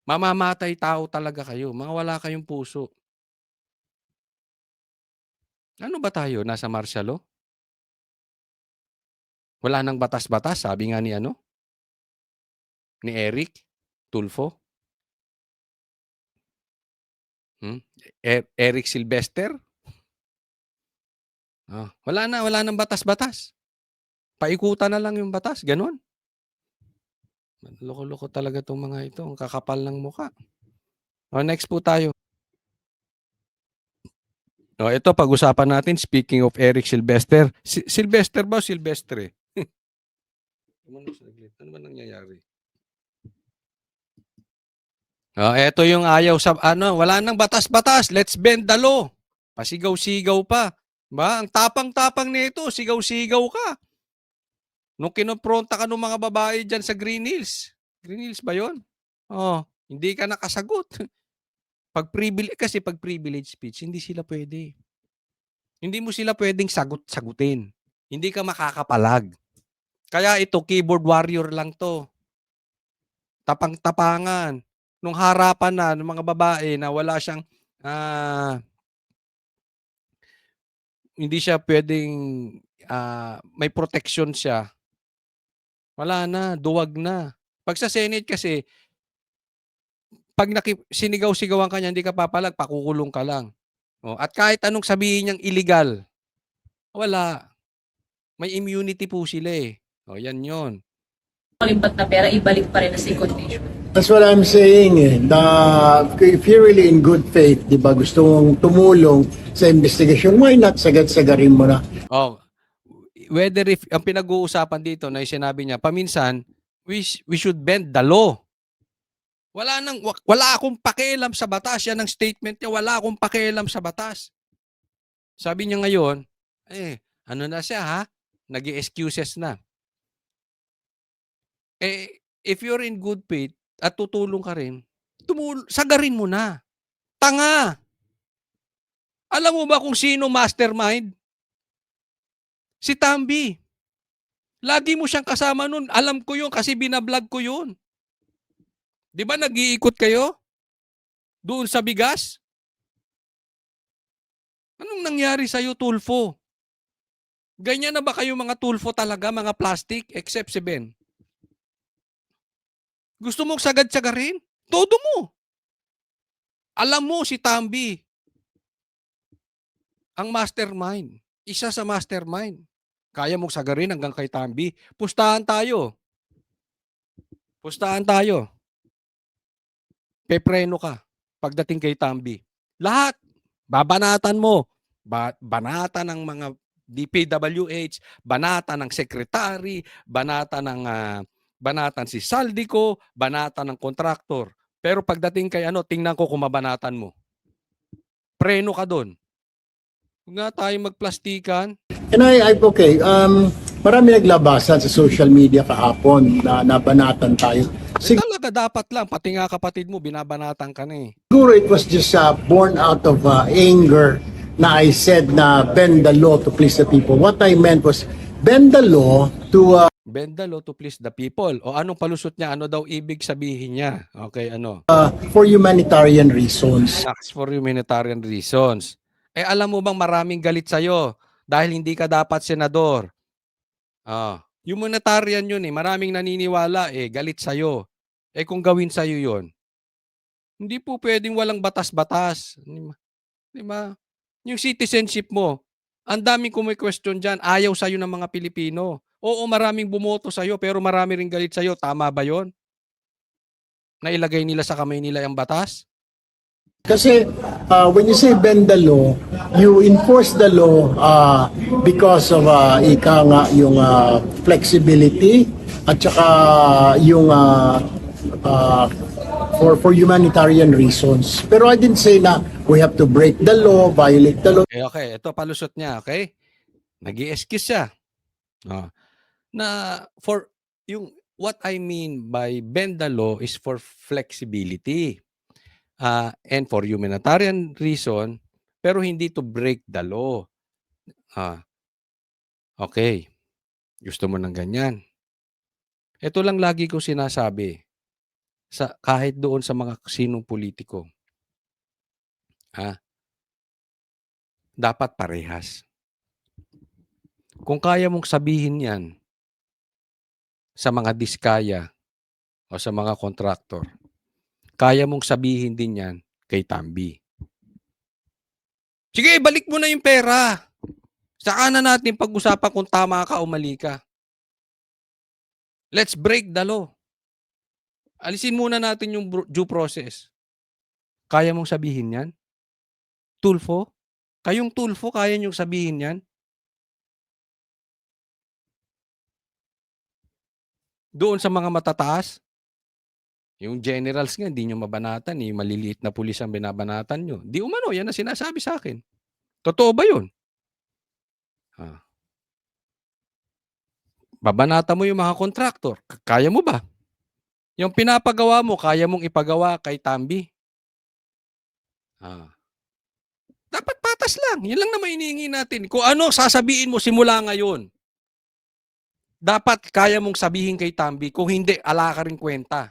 mamamatay tao talaga kayo. Mga wala kayong puso. Ano ba tayo? Nasa martial law? Wala nang batas-batas, sabi nga ni ni Eric Tulfo. Eric Silvester. Wala nang batas-batas. Paikutan na lang yung batas, ganun. Loko-loko talaga itong mga ito. Ang kakapal ng muka. Next po tayo. Ito, pag-usapan natin, speaking of Eric Silvester. Silvester ba o Silvestre? Ano ba nangyayari? Ito yung ayaw sa, wala nang batas-batas. Let's bend the law. Pasigaw-sigaw pa. Ba? Ang tapang-tapang nito, sigaw-sigaw ka. Nung kinompronta ka ng mga babae dyan sa Green Hills. Green Hills ba yun? Hindi ka nakasagot. Pag privilege speech, hindi sila pwede. Hindi mo sila pwedeng sagutin. Hindi ka makakapalag. Kaya ito, keyboard warrior lang to. Tapang-tapangan. Nung harapan na ng mga babae na wala siyang, hindi siya pwedeng, may protection siya. Wala na, duwag na. Pag sa Senate kasi, pag sinigaw-sigawan ka niya, hindi ka papalag, pakukulong ka lang. Oh, at kahit anong sabihin niyang illegal, wala. May immunity po sila eh. O, yan yun. Limpat na pera, ibalik pa rin sa condition. That's what I'm saying eh. If you're really in good faith, di ba, gusto mong tumulong sa investigation, why not sagad-sagarin mo na? Oh, whether if, ang pinag-uusapan dito na sinabi niya, paminsan, we should bend the law. Wala akong pakialam sa batas. Yan ang statement niya, wala akong pakialam sa batas. Sabi niya ngayon, ano na siya ha? Nag-excuses na. If you're in good faith at tutulong ka rin, sagarin mo na. Tanga! Alam mo ba kung sino mastermind? Si Tambi. Lagi mo siyang kasama nun. Alam ko yun kasi binablog ko yun. Di ba nag-iikot kayo? Doon sa bigas? Anong nangyari sa'yo, Tulfo? Ganyan na ba kayo mga Tulfo talaga, mga plastic, except si Ben? Gusto mong sagad-sagarin? Todo mo. Alam mo si Tambi, ang mastermind. Isa sa mastermind. Kaya mong sagarin hanggang kay Tambi. Pustahan tayo. Pustahan tayo. Pepreno ka pagdating kay Tambi. Lahat. Babanatan mo. Banata ng mga DPWH, banata ng sekretary, banatan si Saldico, banatan ng kontraktor. Pero pagdating kay tingnan ko kung mabanatan mo. Preno ka doon. Huwag nga tayo magplastikan. And okay, marami naglabasan sa social media kahapon na nabanatan tayo. Talaga dapat lang, pati nga kapatid mo, binabanatan ka na eh. Siguro it was just born out of anger na I said na bend the law to please the people. What I meant was bend the law to Bend the law to please the people. O anong palusot niya? Ano daw ibig sabihin niya? Okay, ano? for humanitarian reasons. Acts for humanitarian reasons. Alam mo bang maraming galit sa'yo dahil hindi ka dapat senador? Humanitarian yun eh. Maraming naniniwala galit sa'yo. Kung gawin sa'yo yun, hindi po pwedeng walang batas-batas. Di ba? Yung citizenship mo, ang daming kumi-question dyan, ayaw sa'yo ng mga Pilipino. Oo, maraming bumoto sa'yo, pero marami ring galit sa'yo. Tama ba yon? Nailagay nila sa kamay nila ang batas? Kasi when you say bend the law, you enforce the law because of yung flexibility at saka yung for humanitarian reasons. Pero I didn't say na we have to break the law, violate the law. Okay. Ito palusot niya, okay? Nag-i-excuse siya. Na for yung what I mean by bend the law is for flexibility. And for humanitarian reason, pero hindi to break the law. Okay. Gusto mo ng ganyan. Ito lang lagi ko sinasabi kahit doon sa mga sinong politiko. Dapat parehas. Kung kaya mong sabihin yan sa mga diskaya o sa mga kontraktor, kaya mong sabihin din yan kay Tambi. Sige, balik mo na yung pera. Saka na natin pag-usapan kung tama ka o mali ka. Let's break the law. Alisin muna natin yung due process. Kaya mong sabihin yan? Tulfo? Kayong Tulfo, kaya niyong sabihin yan? Doon sa mga matataas? Yung generals nga, hindi nyo mabanatan. Yung maliliit na pulis ang binabanatan nyo. Di umano, yan ang sinasabi sa akin. Totoo ba yun? Babanata mo yung mga kontraktor. Kaya mo ba? Yung pinapagawa mo, kaya mong ipagawa kay Tambi? Dapat patas lang. Yan lang naman hinihingi natin. Kung ano sasabihin mo simula ngayon, dapat kaya mong sabihin kay Tambi. Kung hindi, ala ka rin kwenta.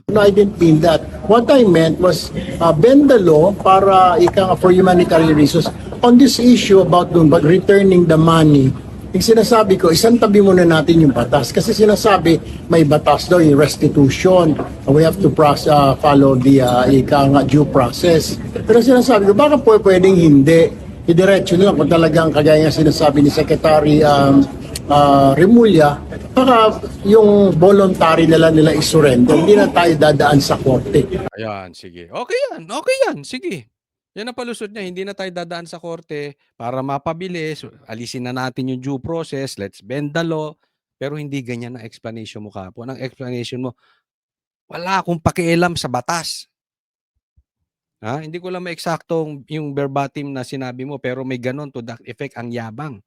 No, I didn't mean that. What I meant was bend the law para for humanitarian reasons on this issue about returning the money Yung sinasabi ko, isang tabi muna natin yung batas. Kasi sinasabi, may batas daw, yung restitution. We have to follow the due process. Pero sinasabi ko, baka pwedeng hindi. Idiretso nila kung talagang kagaya nga sinasabi ni Secretary Remulla, baka yung voluntary nila isurrender. Hindi na tayo dadaan sa korte. Ayan, sige. Okay yan, sige. Yan ang palusot niya, hindi na tayo dadaan sa korte para mapabilis, alisin na natin yung due process, let's bend the law, pero hindi ganyan ang explanation mo kahapon. Ang explanation mo, wala akong pakialam sa batas. Ha? Hindi ko lang ma-eksaktong yung verbatim na sinabi mo, pero may ganon to that effect ang yabang.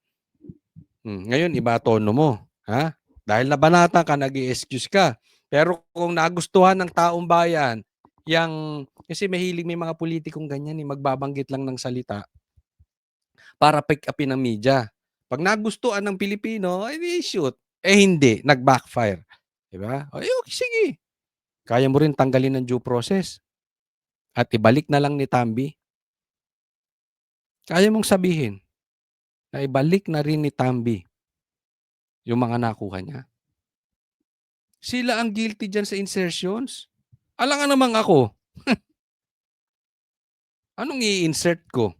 Ngayon, iba tono mo. Ha? Dahil nabanata ka, nag-i-excuse ka. Pero kung nagustuhan ng taong bayan, kasi mahilig may mga politikong ganyan, magbabanggit lang ng salita para pick upin ng media. Pag nagustuhan ng Pilipino, shoot. Hindi, nag-backfire. Diba? Okay, sige. Kaya mo rin tanggalin ng due process at ibalik na lang ni Tambi. Kaya mong sabihin na ibalik na rin ni Tambi yung mga nakuha niya. Sila ang guilty dyan sa insertions. Alangan namang ako. Anong i-insert ko?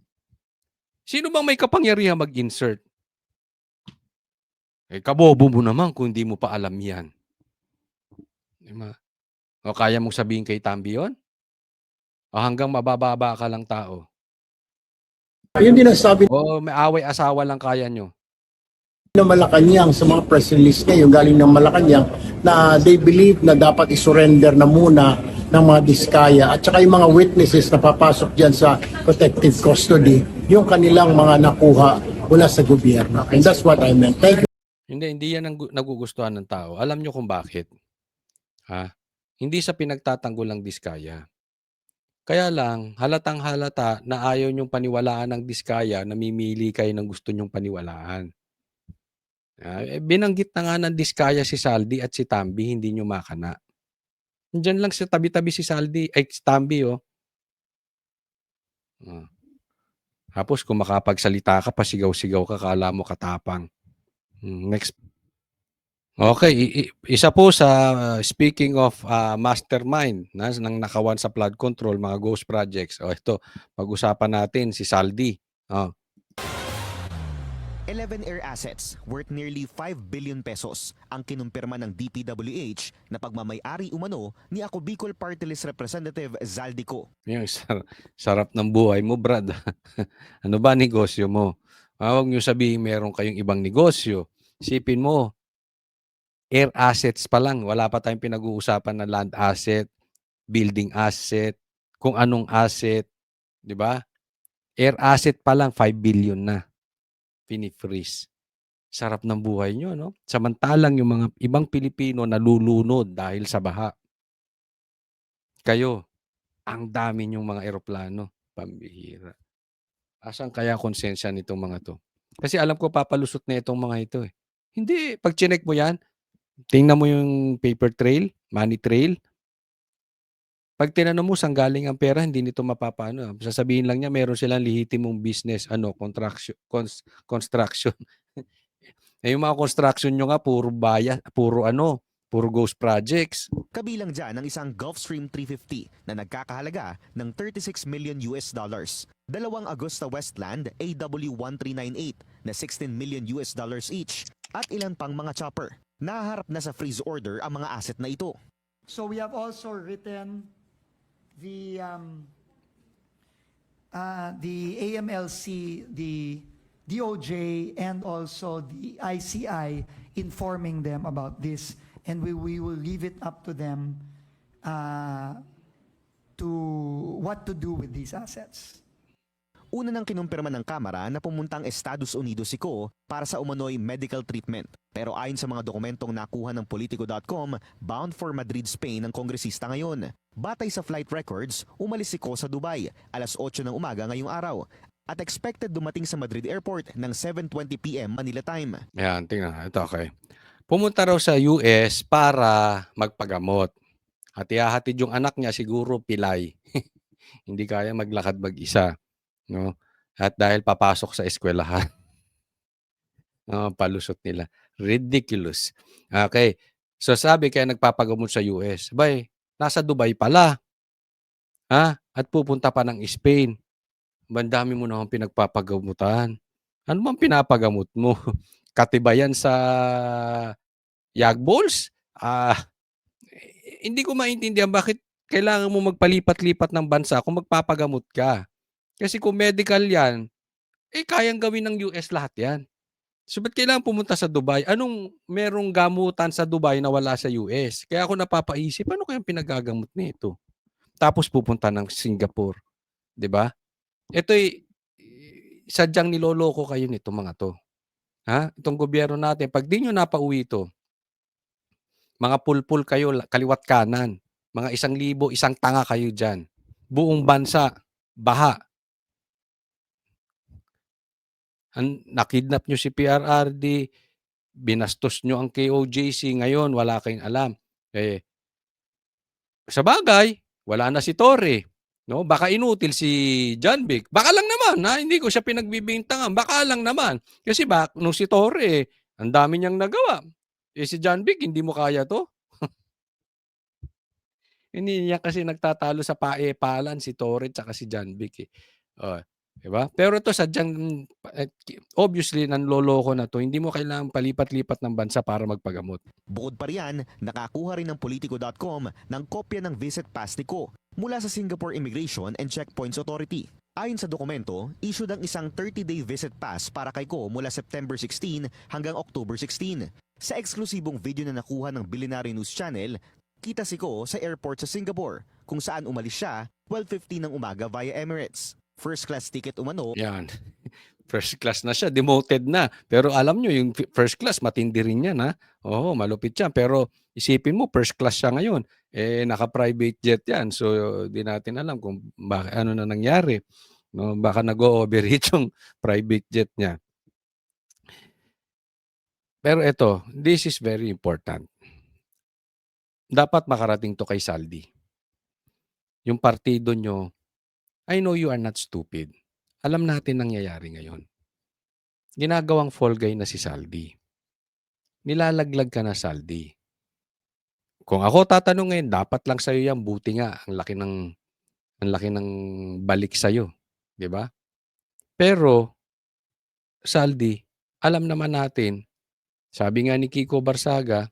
Sino bang may kapangyarihan mag-insert? Kabobo mo naman kung hindi mo pa alam yan. Diba? O kaya mong sabihin kay Tambi yun? O hanggang mabababa ka lang tao? Yung dinasabi O may away asawa lang kaya nyo? ng Malacanang sa mga press release niya, yung galing ng Malacanang, na they believe na dapat isurrender na muna ng mga diskaya at saka yung mga witnesses na papasok dyan sa protective custody, yung kanilang mga nakuha mula sa gobyerno. And that's what I meant. Thank you. Hindi yan ang nagugustuhan ng tao. Alam nyo kung bakit? Ha? Hindi sa pinagtatanggol ng diskaya. Kaya lang, halatang halata na ayaw nyong paniwalaan ng diskaya, namimili kayo ng gusto nyong paniwalaan. Binanggit na nga ng diskaya si Saldi at si Tambi, hindi nyo makana. Diyan lang sa tabi-tabi si Tambi, oh. Tapos kung makapagsalita ka, pasigaw-sigaw ka, kala mo katapang. Next. Okay, isa po sa speaking of mastermind nang nakawan sa flood control, mga ghost projects. Ito, pag-usapan natin si Saldi. 11 air assets worth nearly 5 billion pesos ang kinumpirma ng DPWH na pagmamay-ari umano ni Ako Bicol Party List Representative Zaldico. Yung sarap ng buhay mo, Brad. Ano ba negosyo mo? Huwag nyo sabihin meron kayong ibang negosyo. Isipin mo, air assets pa lang. Wala pa tayong pinag-uusapan na land asset, building asset, kung anong asset. Di ba? Air asset pa lang, 5 billion na. Pinifreeze. Sarap ng buhay nyo, no? Samantalang yung mga ibang Pilipino nalulunod dahil sa baha. Kayo, ang dami nyong mga eroplano. Pambihira. Asan kaya konsensya nitong mga to? Kasi alam ko papalusot na itong mga ito eh. Hindi, pag chinek mo yan, tingnan mo yung paper trail, money trail. Pag tinanong mo saan galing ang pera, hindi nito mapapano. Sasabihin lang niya meron silang lehitimong business, construction. Yung mga construction nyo nga puro puro ghost projects. Kabilang dyan ang isang Gulfstream 350 na nagkakahalaga ng 36 million US dollars. Dalawang Augusta Westland AW1398 na 16 million US dollars each at ilan pang mga chopper. Naharap na sa freeze order ang mga asset na ito. So we have also written the AMLC, the DOJ, and also the ICI informing them about this, and we will leave it up to them to what to do with these assets. Una nang kinumpirma ng Kamara na pumuntang Estados Unidos si Ko para sa umano'y medical treatment. Pero ayon sa mga dokumentong nakuha ng Politico.com, bound for Madrid, Spain ang kongresista ngayon. Batay sa flight records, umalis si Ko sa Dubai alas 8 ng umaga ngayong araw at expected dumating sa Madrid Airport ng 7:20 p.m. Manila time. Ayan, tingnan. Ito, okay. Pumunta raw sa US para magpagamot. At ihahatid yung anak niya siguro pilay. Hindi kaya maglakad mag-isa. No? At dahil papasok sa eskwelahan. Palusot nila. Ridiculous. Okay. So sabi kaya nagpapagamot sa US. Abay, nasa Dubai pala. At pupunta pa ng Spain. Ang dami mo namang pinagpapagamutan. Ano bang pinapagamot mo? Katibayan sa Yagbols? Hindi ko maintindihan bakit kailangan mo magpalipat-lipat ng bansa kung magpapagamot ka. Kasi kung medical yan, kayang gawin ng US lahat yan. So, ba't kailangan pumunta sa Dubai? Anong merong gamutan sa Dubai na wala sa US? Kaya ako napapaisip, ano kayang pinagagamot nito? Tapos pupunta ng Singapore. 'Di ba? Ito'y sadyang niloloko kayo nito mga to. Itong gobyerno natin, pag di nyo napauwi ito, mga pulpul kayo, kaliwat kanan. Mga 1,000, isang tanga kayo dyan. Buong bansa, baha. Nakidnap nyo si PRRD, binastos nyo ang KOJC, ngayon wala kayong alam. Sa bagay, wala na si Torre. No? Baka inutil si John Vic. Baka lang naman, hindi ko siya pinagbibintangan. Baka lang naman. Kasi nung si Torre, ang dami niyang nagawa. Si John Vic, hindi mo kaya to? Hindi niya kasi nagtatalo sa paepalan si Torre at si John Vic. Diba? Pero ito sadyang, obviously, nanloloko na to. Hindi mo kailangang palipat-lipat ng bansa para magpagamot. Bukod pa riyan, nakakuha rin ng Politico.com ng kopya ng visit pass ni Ko mula sa Singapore Immigration and Checkpoints Authority. Ayon sa dokumento, issued ang isang 30-day visit pass para kay Ko mula September 16 hanggang October 16. Sa eksklusibong video na nakuha ng Billionaire News Channel, kita si Ko sa airport sa Singapore kung saan umalis siya 12:15 ng umaga via Emirates. First class ticket umano. Yan. First class na siya, demoted na. Pero alam nyo, yung first class, matindi rin yan, Oo, malupit yan. Pero isipin mo, first class siya ngayon. Naka-private jet yan. So, di natin alam kung ano na nangyari. No, baka nag-overheat yung private jet niya. Pero ito, this is very important. Dapat makarating to kay Saldi. Yung partido nyo, I know you are not stupid. Alam natin nangyayari ngayon. Ginagawang fall guy na si Saldi. Nilalaglag ka na, Saldi. Kung ako tatanungin, dapat lang sa'yo yan. Buti nga, ang laki ng balik sa'yo. 'Di ba? Pero, Saldi, alam naman natin, sabi nga ni Kiko Barsaga,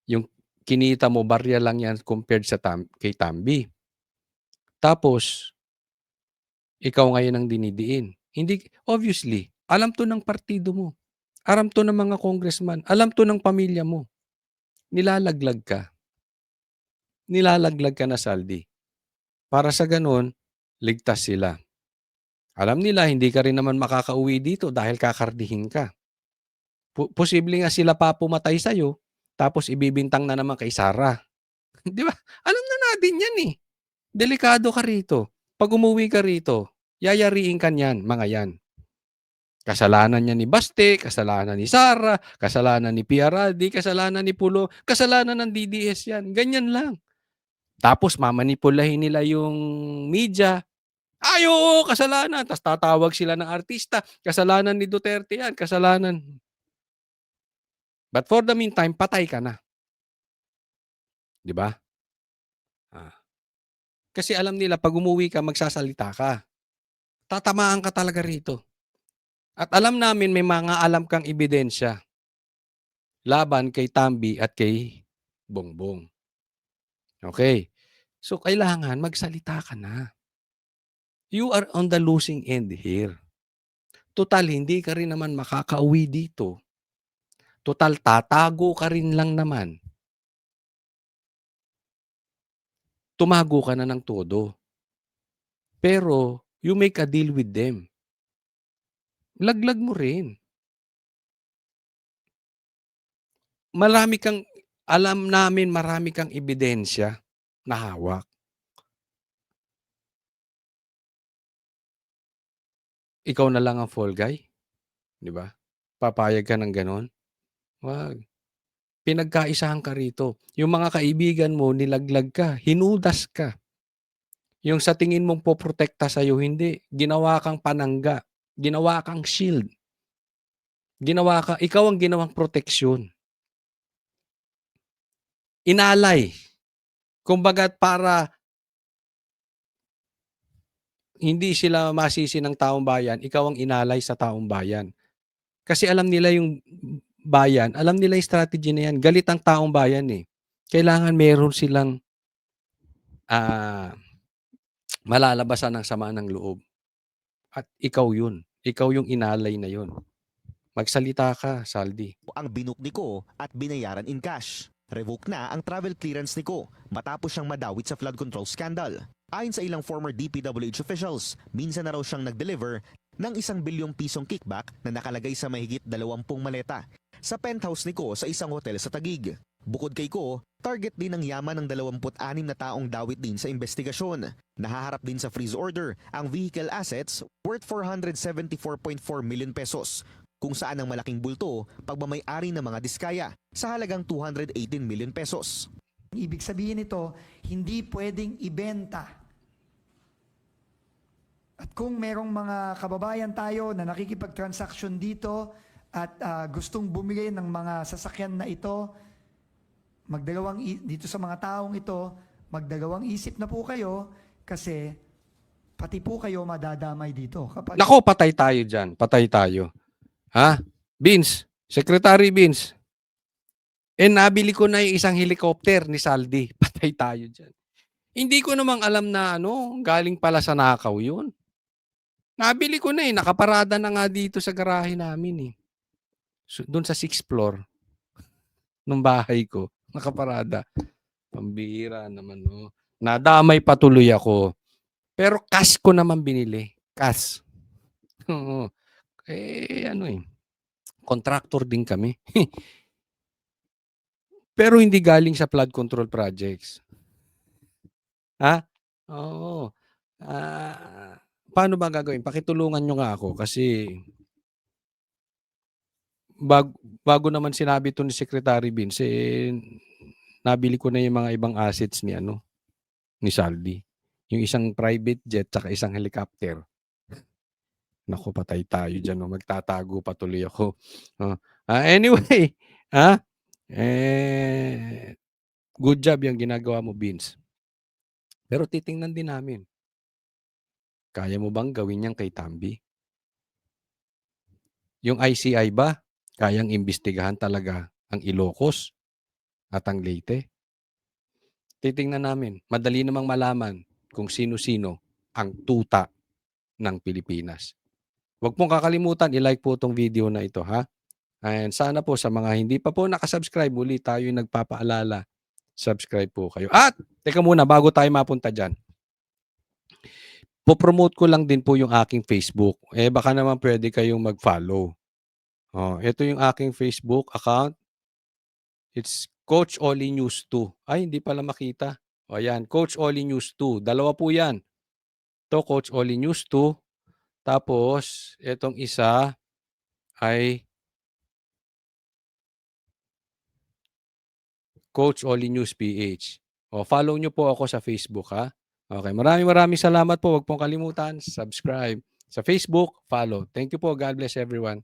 yung kinita mo, barya lang yan compared sa kay Tambi. Tapos, ikaw ngayon ang dinidiin. Hindi, obviously, alam to ng partido mo. Alam to ng mga congressman. Alam to ng pamilya mo. Nilalaglag ka. Nilalaglag ka na, Saldi. Para sa ganun, ligtas sila. Alam nila, hindi ka rin naman makakauwi dito dahil kakardihin ka. Posible nga sila pa pumatay sa'yo, tapos ibibintang na naman kay Sara. Di ba? Alam na natin yan eh. Delikado ka rito. Pag umuwi ka rito, yayariin ka niyan, mga yan. Kasalanan niya ni Baste, kasalanan ni Sara, kasalanan ni PRRD, kasalanan ni Pulo, kasalanan ng DDS yan. Ganyan lang. Tapos mamanipulahin nila yung media. Oo, kasalanan. Tapos tatawag sila ng artista. Kasalanan ni Duterte yan, kasalanan. But for the meantime, patay ka na. Di ba? Kasi alam nila, pag umuwi ka, magsasalita ka. Tatamaan ka talaga rito. At alam namin, may mga alam kang ebidensya laban kay Tambi at kay Bongbong. Okay. So, kailangan magsalita ka na. You are on the losing end here. Total, hindi ka rin naman makakauwi dito. Total, tatago ka rin lang naman. Tumago ka na ng todo. Pero, you make a deal with them. Laglag mo rin. Alam namin marami kang ebidensya na hawak. Ikaw na lang ang fall guy? Di ba? Papayag ka ng ganon? Wag. Pinagkaisahan ka rito. Yung mga kaibigan mo, nilaglag ka, hinudas ka. Yung sa tingin mong poprotekta sa'yo, hindi. Ginawa kang panangga. Ginawa kang shield. Ikaw ang ginawang proteksyon. Inalay. Kumbaga para hindi sila masisi ng taong bayan, ikaw ang inalay sa taong bayan. Kasi alam nila yung bayan, alam nila yung strategy na yan. Galit ang taong bayan eh. Kailangan meron silang malalabasan ng sama ng loob. At ikaw yun. Ikaw yung inalay na yun. Magsalita ka, Saldi. Ang binook ni Ko at binayaran in cash. Revoke na ang travel clearance ni Ko matapos siyang madawit sa flood control scandal. Ayon sa ilang former DPWH officials, minsan na raw siyang nag-deliver ng 1 bilyong pisong kickback na nakalagay sa mahigit 20 maleta sa penthouse ni Ko sa isang hotel sa Taguig. Bukod kay Ko, target din ng yaman ng 26 na taong dawit din sa investigasyon. Nahaharap din sa freeze order ang vehicle assets worth 474.4 million pesos, kung saan ang malaking bulto pagmamay-ari ng mga diskaya sa halagang 218 million pesos. Ibig sabihin nito, hindi pwedeng ibenta. At kung merong mga kababayan tayo na nakikipag-transaction dito at gustong bumili ng mga sasakyan na ito, dito sa mga taong ito, magdalawang isip na po kayo kasi pati po kayo madadamay dito. Nako, patay tayo dyan. Patay tayo. Ha? Vince, Secretary Vince. Nabili ko na yung isang helicopter ni Saldi. Patay tayo dyan. Hindi ko namang alam na galing pala sa nakaw yun. Nabili ko na nakaparada na nga dito sa garahe namin doon sa 6th floor ng bahay ko. Nakaparada. Pambihira naman Nadamay patuloy ako. Pero cash ko naman binili. Cash. Contractor din kami. Pero hindi galing sa flood control projects. Ha? Oo. Paano ba gagawin? Pakitulungan nyo nga ako kasi bago naman sinabi to ni Secretary Vince, nabili ko na yung mga ibang assets ni Saldi. Yung isang private jet saka isang helicopter. Naku, patay tayo dyan. Magtatago patuloy ako. Anyway, good job yung ginagawa mo, Vince. Pero titingnan din namin. Kaya mo bang gawin yan kay Tambi? Yung ICI ba, kayang imbestigahan talaga ang Ilocos at ang Leyte? Titingnan namin. Madali namang malaman kung sino-sino ang tuta ng Pilipinas. Huwag pong kakalimutan, i-like po itong video na ito, ha? And sana po sa mga hindi pa po nakasubscribe, muli tayo yung nagpapaalala. Subscribe po kayo. At, teka muna, bago tayo mapunta dyan. Po-promote ko lang din po yung aking Facebook. Baka naman pwede kayong mag-follow. Ito yung aking Facebook account. It's Coach Oli News 2. Ay, hindi pala makita. Ayan, Coach Oli News 2. Dalawa po yan. Ito, Coach Oli News 2. Tapos, itong isa ay Coach Oli News PH. Follow nyo po ako sa Facebook, ha? Okay, maraming salamat po. Huwag pong kalimutan, subscribe. Sa Facebook, follow. Thank you po. God bless everyone.